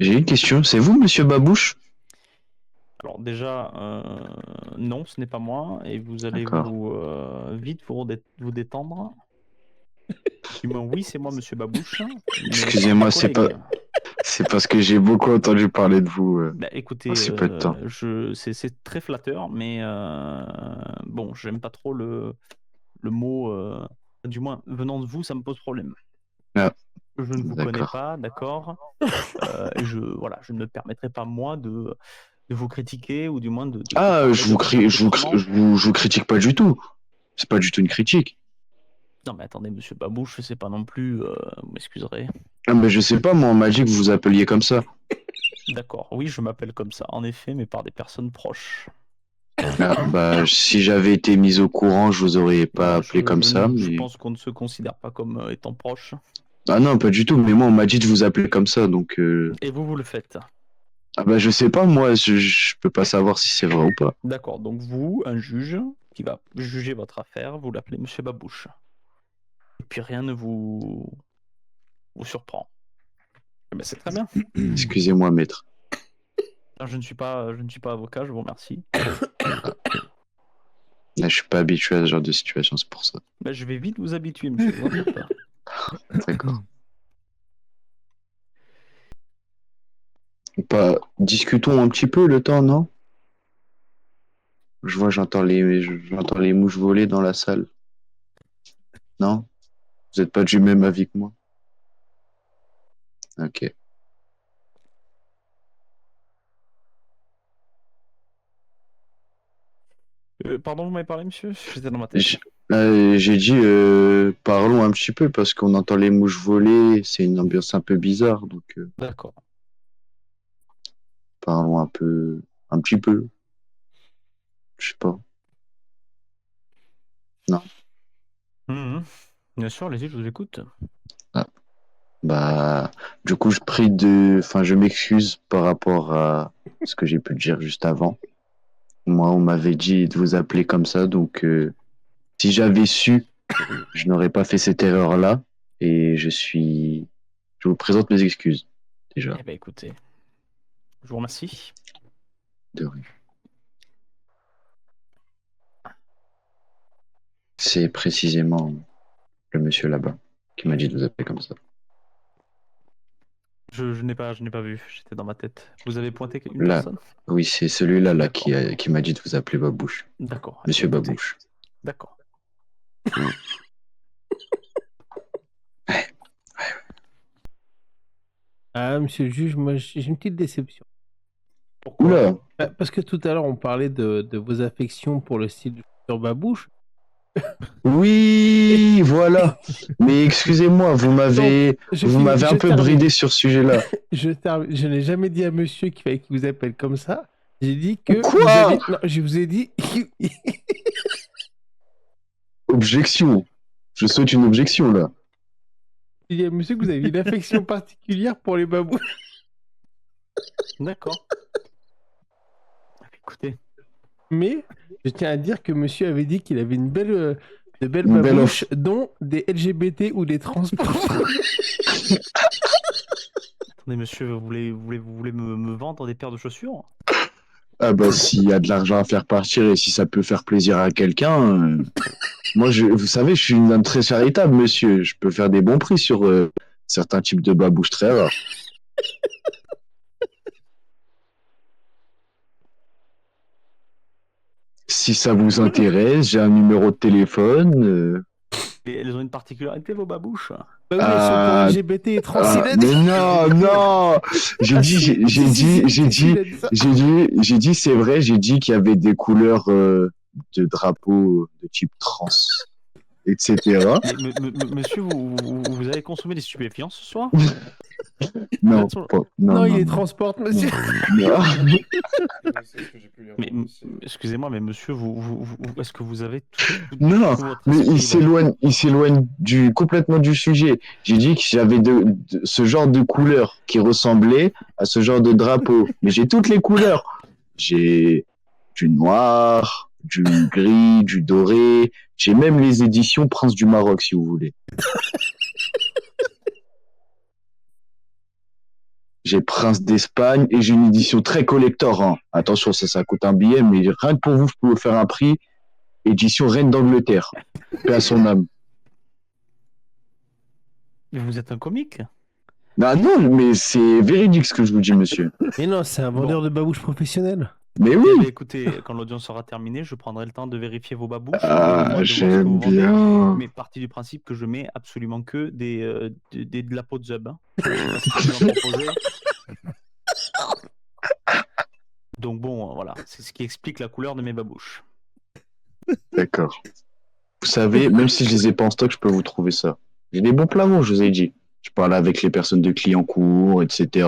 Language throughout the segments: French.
J'ai une question. C'est vous, monsieur Babouche? Alors déjà, non, ce n'est pas moi, et vous allez D'accord. vite vous détendre. Du moins, oui, c'est moi, Monsieur Babouche, mais pas mon Excusez-moi, collègue. c'est parce que j'ai beaucoup entendu parler de vous Bah, en écoutez, si peu de temps. c'est très flatteur, mais bon, j'aime pas trop le mot, du moins venant de vous, ça me pose problème. Ah, Je ne vous connais d'accord. pas, d'accord, et voilà, je ne me permettrai pas moi de vous critiquer ou du moins de Ah, parler de votre comportement. je vous critique pas du tout. C'est pas du tout une critique. Non, mais attendez, Monsieur Babouche, c'est pas non plus, vous m'excuserez. Ah, mais je sais pas, moi, on m'a dit que vous vous appeliez comme ça. D'accord, oui, je m'appelle comme ça, en effet, mais par des personnes proches. Ah, bah, si j'avais été mis au courant, je vous aurais pas Non, appelé comme ça, je mais... pense qu'on ne se considère pas comme étant proches. Ah non, pas du tout, mais moi, on m'a dit de vous appeler comme ça, donc... Et vous le faites. Ah bah, je sais pas, moi, je peux pas savoir si c'est vrai ou pas. D'accord, donc vous, un juge qui va juger votre affaire, vous l'appelez Monsieur Babouche. Et puis rien ne vous surprend. Eh ben, c'est très bien. Excusez-moi, maître. Alors, je ne suis pas avocat, je vous remercie. Là, je suis pas habitué à ce genre de situation, c'est pour ça. Ben, je vais vite vous habituer, monsieur, vous en faites pas. D'accord. Pas... Discutons un petit peu le temps, non? Je vois, j'entends les mouches voler dans la salle. Non? Vous êtes pas du même avis que moi? Ok. Pardon, vous m'avez parlé, monsieur? J'étais dans ma tête. J- J'ai dit, parlons un petit peu parce qu'on entend les mouches voler, c'est une ambiance un peu bizarre, donc D'accord. parlons un petit peu, je sais pas. Non. Mhm. Bien sûr, allez-y, je vous écoute. Ah, bah, du coup, enfin, je m'excuse par rapport à ce que j'ai pu dire juste avant. Moi, on m'avait dit de vous appeler comme ça, donc si j'avais su, je n'aurais pas fait cette erreur-là. Et je vous présente mes excuses, déjà, Eh ben, écoutez, je vous remercie. de rien. C'est précisément le monsieur là-bas qui m'a dit de vous appeler comme ça. Je n'ai pas vu, j'étais dans ma tête. Vous avez pointé une Là, personne? oui, c'est celui-là là, D'accord, qui m'a dit de vous appeler Babouche. d'accord. Eh ben, Monsieur écoutez, Babouche. d'accord. Ouais. Ah, monsieur le juge, moi j'ai une petite déception. Pourquoi? Oula! Parce que tout à l'heure on parlait de vos affections pour le style de chaussure babouche. Et Oui, voilà. Mais excusez-moi, donc, je vous finis, m'avez un je peu termine. bridé sur ce sujet-là. Je n'ai jamais dit à monsieur qu'il fallait qu'il vous appelle comme ça. J'ai dit que vous Quoi? avez. Non, je vous ai dit. Objection. Je souhaite une objection là. J'ai dit à monsieur que vous avez une affection particulière pour les babouches. D'accord. Écoutez, Mais je tiens à dire que monsieur avait dit qu'il avait de belles Une belle babouches, offre. dont des LGBT ou des trans. attendez, monsieur, vous voulez me vendre des paires de chaussures? Ah bah s'il y a de l'argent à faire partir et si ça peut faire plaisir à quelqu'un, moi vous savez, je suis une homme très charitable, monsieur. Je peux faire des bons prix sur certains types de babouches très rares. Si ça vous intéresse, j'ai un numéro de téléphone. Et elles ont une particularité, vos babouches? Bah oui, elles sont pour Ah, LGBT et trans. Il a dit. mais non, non. Ah si, si, si, si, si, si, il a dit ça. J'ai dit, c'est vrai, j'ai dit qu'il y avait des couleurs de drapeaux de type trans, etc. Mais monsieur, vous avez consommé des stupéfiants ce soir? Vous êtes Non, sur- non, Non, il non, les non, transporte, non, monsieur. non. C'est ce que j'ai pu lire Mais dans le dossier. excusez-moi, mais monsieur, est-ce que vous avez Non, tout votre mais esprit là? il s'éloigne complètement du sujet. J'ai dit que j'avais ce genre de couleurs qui ressemblait à ce genre de drapeau. Mais j'ai toutes les couleurs. J'ai du noir, du gris, du doré. J'ai même les éditions Prince du Maroc, si vous voulez. J'ai Prince d'Espagne et j'ai une édition très collector. Hein. Attention, ça coûte un billet, mais rien que pour vous, je peux vous faire un prix. Édition Reine d'Angleterre. Paix à son âme. Mais vous êtes un comique? Ah non, mais c'est véridique ce que je vous dis, monsieur. Mais non, c'est un vendeur de babouches professionnel. Mais Eh oui. bien, écoutez, quand l'audience sera terminée, je prendrai le temps de vérifier vos babouches. et Ah, de voir ce que j'aime vous vendez. bien. Mais partie du principe que je mets absolument que de la peau de zub. Hein. Je sais pas ce que vous en proposez. Donc bon, voilà, c'est ce qui explique la couleur de mes babouches. D'accord. Vous savez, même si je les ai pas en stock, je peux vous trouver ça. J'ai des bons plans, je vous ai dit. Je parle avec les personnes de Clignancourt, etc.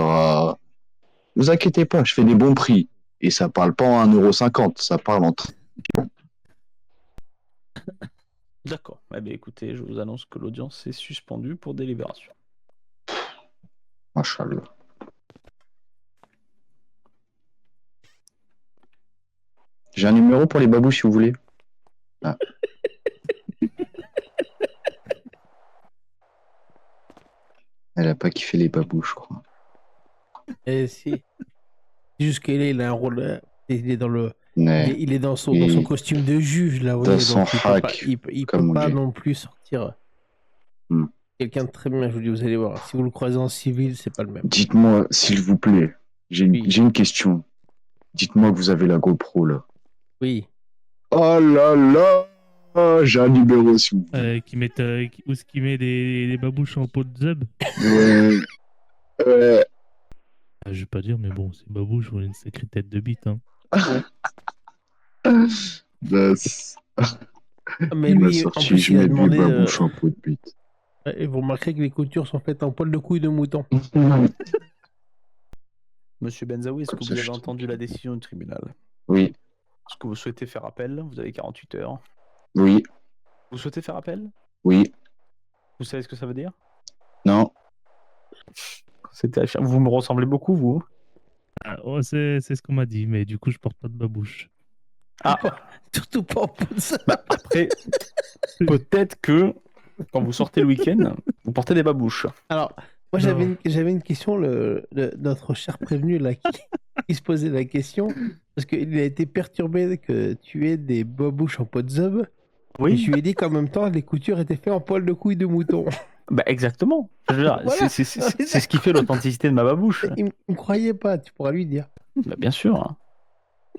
Vous inquiétez pas, je fais des bons prix. Et ça parle pas en 1,50 €, ça parle entre... D'accord. Eh bien, écoutez, je vous annonce que l'audience est suspendue pour délibération. Machallah. J'ai un numéro pour les babouches si vous voulez. Ah. Elle a pas kiffé les babouches, je crois. Et si. Jusqu'à il a un rôle. Il est dans le. Ouais. Il est dans son costume de juge là, vous voyez, son donc frac, il comme peut on pas dit. non plus sortir. Hmm. Quelqu'un de très bien, je vous dis, vous allez voir. Si vous le croisez en civil, c'est pas le même. Dites-moi, s'il vous plaît, j'ai Oui. une question. Dites-moi que vous avez la GoPro là. Oui. Oh là là, j'ai un numéro si vous voulez. Où est-ce qu'il met des babouches en pot de zeb? Ouais. Ouais. Ah, je vais pas dire, mais bon, ces babouches ont une sacrée tête de bite. Hein. Bah, Mais il m'a lui, en sorti, plus, je il a mets des demandé. babouches en peau de bite. Et vous remarquerez que les coutures sont faites en poil de couille de mouton. Monsieur Benzaoui, est-ce Comme que ça, vous je avez suis entendu la décision du tribunal? Oui, Est-ce que vous souhaitez faire appel? Vous avez 48 heures. oui, Vous souhaitez faire appel? oui, Vous savez ce que ça veut dire? non. Vous me ressemblez beaucoup, vous. Ah, oh, c'est ce qu'on m'a dit, mais du coup, je porte pas de babouche. Ah, Surtout pas en pot de ça. bah après, peut-être que quand vous sortez le week-end, vous portez des babouches. Alors, moi Non. j'avais une question, notre cher prévenu là, qui se posait la question, parce qu'il a été perturbé que tu aies des babouches en pot de zub, et je lui ai dit qu'en même temps les coutures étaient faites en poil de couille de mouton. Bah exactement. Je veux dire, Voilà. c'est ce qui fait l'authenticité de ma babouche. Il me croyait pas, tu pourras lui dire. Bah, bien sûr. Hein.